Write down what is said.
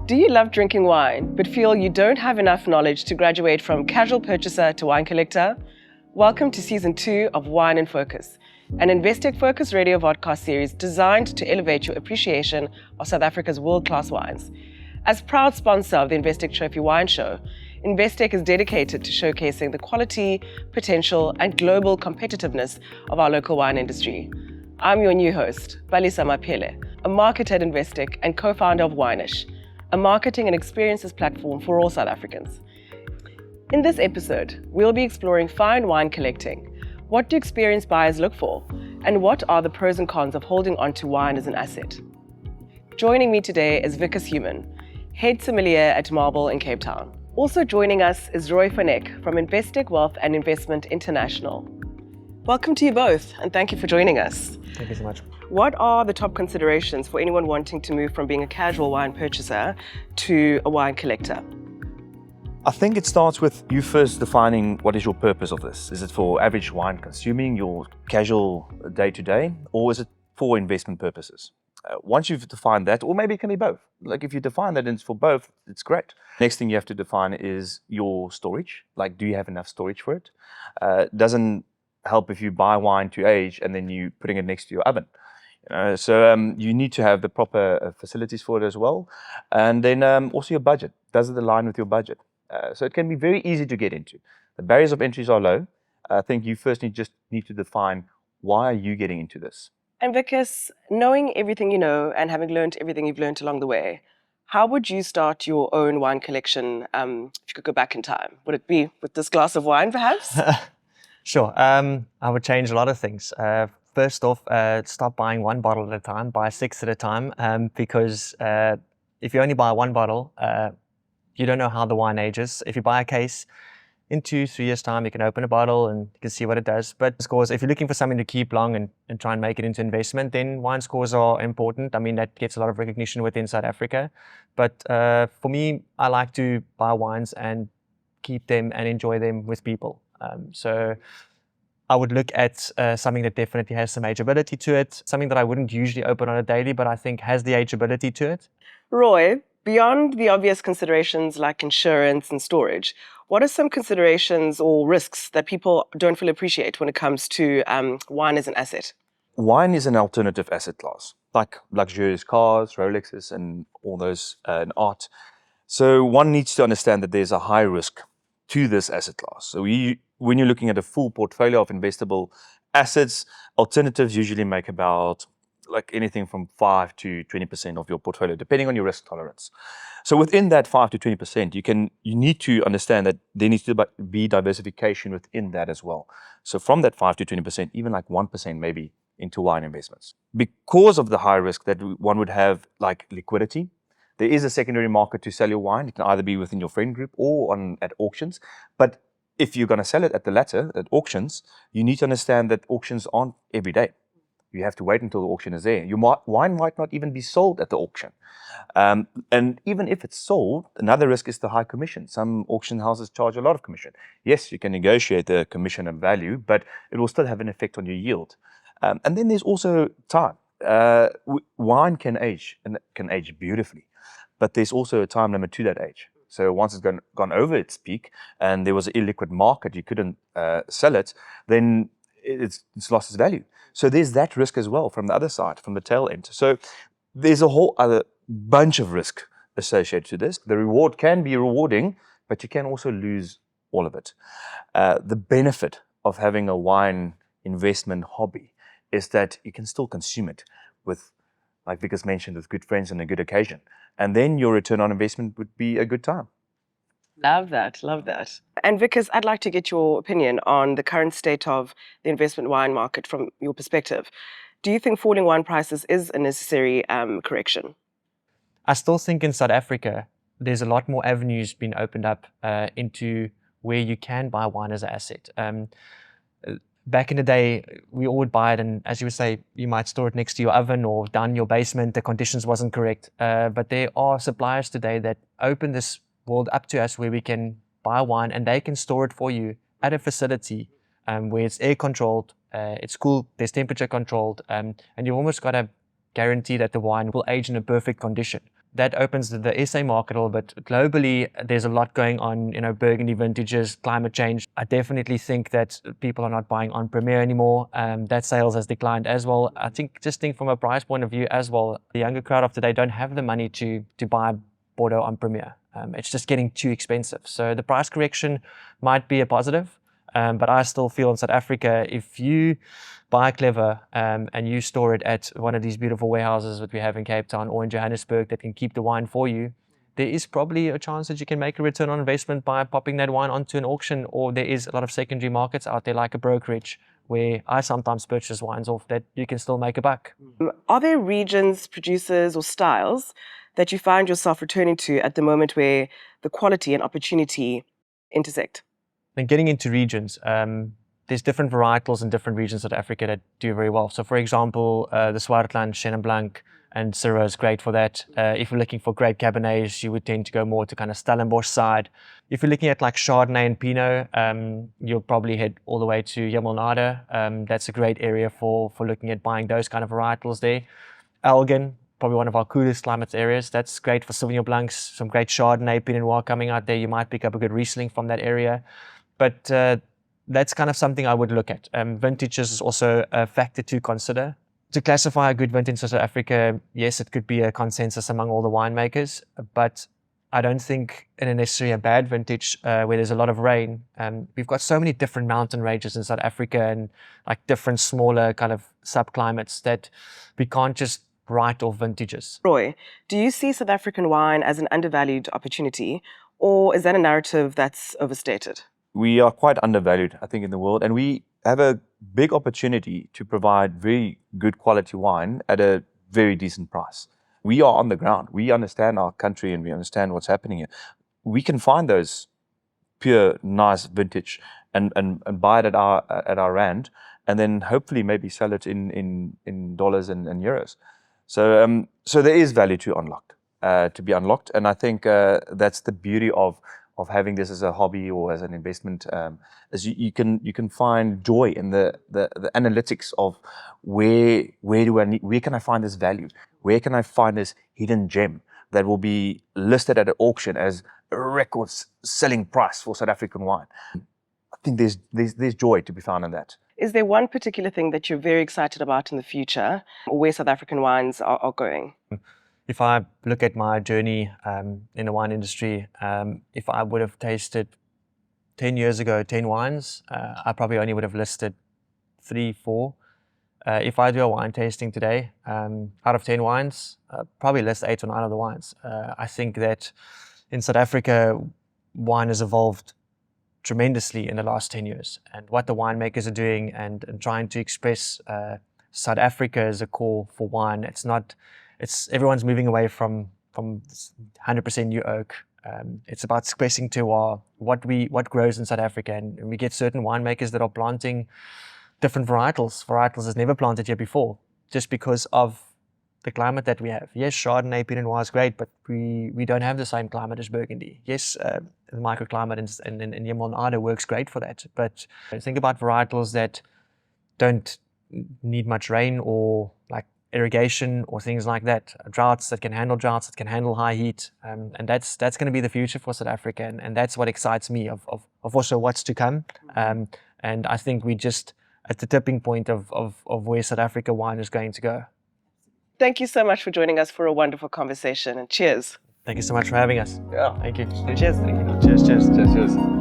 Do you love drinking wine, but feel you don't have enough knowledge to graduate from casual purchaser to wine collector? Welcome to Season 2 of Wine in Focus, an Investec Focus radio podcast series designed to elevate your appreciation of South Africa's world-class wines. As proud sponsor of the Investec Trophy Wine Show, Investec is dedicated to showcasing the quality, potential, and global competitiveness of our local wine industry. I'm your new host, Balisa Mapele, a marketer at Investec and co-founder of Wineish, a marketing and experiences platform for all South Africans. In this episode, we'll be exploring fine wine collecting. What do experienced buyers look for? And what are the pros and cons of holding on to wine as an asset? Joining me today is Wikus, head sommelier at Marble in Cape Town. Also joining us is Roy van Eck from Investec Wealth and Investment International. Welcome to you both, and thank you for joining us. Thank you so much. What are the top considerations for anyone wanting to move from being a casual wine purchaser to a wine collector? I think it starts with you first defining what is your purpose of this. Is it for average wine consuming, your casual day-to-day, or is it for investment purposes? Once you've defined that, or maybe it can be both. Like if you define that and it's for both, it's great. Next thing you have to define is your storage. Like, do you have enough storage for it? Doesn't help if you buy wine to age and then you putting it next to your oven. So you need to have the proper facilities for it as well. And then also your budget. Does it align with your budget? So it can be very easy to get into. The barriers of entries are low. I think you first just need to define, why are you getting into this? And Wikus, knowing everything you know and having learned everything you've learned along the way, how would you start your own wine collection if you could go back in time? Would it be with this glass of wine, perhaps? Sure. I would change a lot of things. First off, stop buying one bottle at a time, buy 6 at a time, because if you only buy one bottle, you don't know how the wine ages. If you buy a case, in 2-3 years' time, you can open a bottle and you can see what it does. But scores, if you're looking for something to keep long and try and make it into investment, then wine scores are important. I mean, that gets a lot of recognition within South Africa. But for me, I like to buy wines and keep them and enjoy them with people. So I would look at something that definitely has some ageability to it, something that I wouldn't usually open on a daily, but I think has the ageability to it. Roy, beyond the obvious considerations like insurance and storage, what are some considerations or risks that people don't fully appreciate when it comes to wine as an asset? Wine is an alternative asset class, like luxurious cars, Rolexes, and all those in art. So one needs to understand that there's a high risk to this asset class. So when you're looking at a full portfolio of investable assets, alternatives usually make about like anything from 5 to 20% of your portfolio, depending on your risk tolerance. So within that 5 to 20%, you need to understand that there needs to be diversification within that as well. So from that 5 to 20%, even like 1% maybe into wine investments. Because of the high risk that one would have, like liquidity, there is a secondary market to sell your wine. It can either be within your friend group or at auctions. But if you're going to sell it at the latter, at auctions, you need to understand that auctions aren't every day. You have to wait until the auction is there. Your wine might not even be sold at the auction. And even if it's sold, another risk is the high commission. Some auction houses charge a lot of commission. Yes, you can negotiate the commission and value, but it will still have an effect on your yield. And then there's also time. Wine can age, and it can age beautifully, but there's also a time limit to that age. So once it's gone over its peak and there was an illiquid market, you couldn't sell it, then it's lost its value. So there's that risk as well from the other side, from the tail end. So there's a whole other bunch of risk associated to this. The reward can be rewarding, but you can also lose all of it. The benefit of having a wine investment hobby is that you can still consume it with, like Wikus mentioned, with good friends on a good occasion. And then your return on investment would be a good time. Love that, love that. And Wikus, I'd like to get your opinion on the current state of the investment wine market from your perspective. Do you think falling wine prices is a necessary correction? I still think in South Africa, there's a lot more avenues being opened up into where you can buy wine as an asset. Back in the day, we all would buy it, and as you would say, you might store it next to your oven or down in your basement. The conditions wasn't correct. But there are suppliers today that open this world up to us where we can buy wine and they can store it for you at a facility where it's air controlled, it's cool, there's temperature controlled, and you've almost got a guarantee that the wine will age in a perfect condition. that opens the SA market a little bit. Globally, there's a lot going on, Burgundy vintages, climate change. I definitely think that people are not buying on Premier anymore. That sales has declined as well. I think from a price point of view as well, the younger crowd of today don't have the money to buy Bordeaux on Premier. It's just getting too expensive. So the price correction might be a positive, but I still feel in South Africa, if you buy clever and you store it at one of these beautiful warehouses that we have in Cape Town or in Johannesburg that can keep the wine for you, there is probably a chance that you can make a return on investment by popping that wine onto an auction, or there is a lot of secondary markets out there like a brokerage where I sometimes purchase wines off that you can still make a buck. Are there regions, producers or styles that you find yourself returning to at the moment where the quality and opportunity intersect? Then getting into regions, there's different varietals in different regions of Africa that do very well. So for example, the Swartland, Chenin Blanc and Syrah is great for that. If you're looking for great Cabernets, you would tend to go more to kind of Stellenbosch side. If you're looking at like Chardonnay and Pinot, you'll probably head all the way to Yemelnade. That's a great area for looking at buying those kind of varietals there. Elgin, probably one of our coolest climate areas. That's great for Sauvignon Blancs, some great Chardonnay, Pinot Noir coming out there. You might pick up a good Riesling from that area. But that's kind of something I would look at. Vintage is also a factor to consider. To classify a good vintage in South Africa, yes, it could be a consensus among all the winemakers, but I don't think in necessarily a bad vintage where there's a lot of rain. We've got so many different mountain ranges in South Africa and like different smaller kind of subclimates that we can't just write off vintages. Roy, do you see South African wine as an undervalued opportunity, or is that a narrative that's overstated? We are quite undervalued, I think, in the world, and we have a big opportunity to provide very good quality wine at a very decent price. We are on the ground. We understand our country and we understand what's happening here. We can find those pure, nice vintage and buy it at our rand, and then hopefully maybe sell it in dollars and euros. So there is value to be unlocked, and I think that's the beauty of having this as a hobby or as an investment, is you can find joy in the analytics of where can I find this value? Where can I find this hidden gem that will be listed at an auction as a record selling price for South African wine? I think there's joy to be found in that. Is there one particular thing that you're very excited about in the future, or where South African wines are going? If I look at my journey in the wine industry, if I would have tasted 10 years ago 10 wines, I probably only would have listed 3, 4. If I do a wine tasting today, out of 10 wines, probably list 8 or 9 of the wines. I think that in South Africa, wine has evolved tremendously in the last 10 years. And what the winemakers are doing and trying to express South Africa as a core for wine, everyone's moving away from 100% new oak. It's about expressing to what grows in South Africa, and we get certain winemakers that are planting different varietals that's never planted here before, just because of the climate that we have. Yes, Chardonnay, Pinot Noir is great, but we don't have the same climate as Burgundy. Yes, the microclimate in Yemelnade works great for that, but think about varietals that don't need much rain or like irrigation or things like that. Droughts that can handle droughts, that can handle high heat, and that's going to be the future for South Africa, and that's what excites me of also what's to come. And I think we just at the tipping point of where South Africa wine is going to go. Thank you so much for joining us for a wonderful conversation, and cheers. Thank you so much for having us. Yeah. Thank you. Cheers. Cheers. Cheers.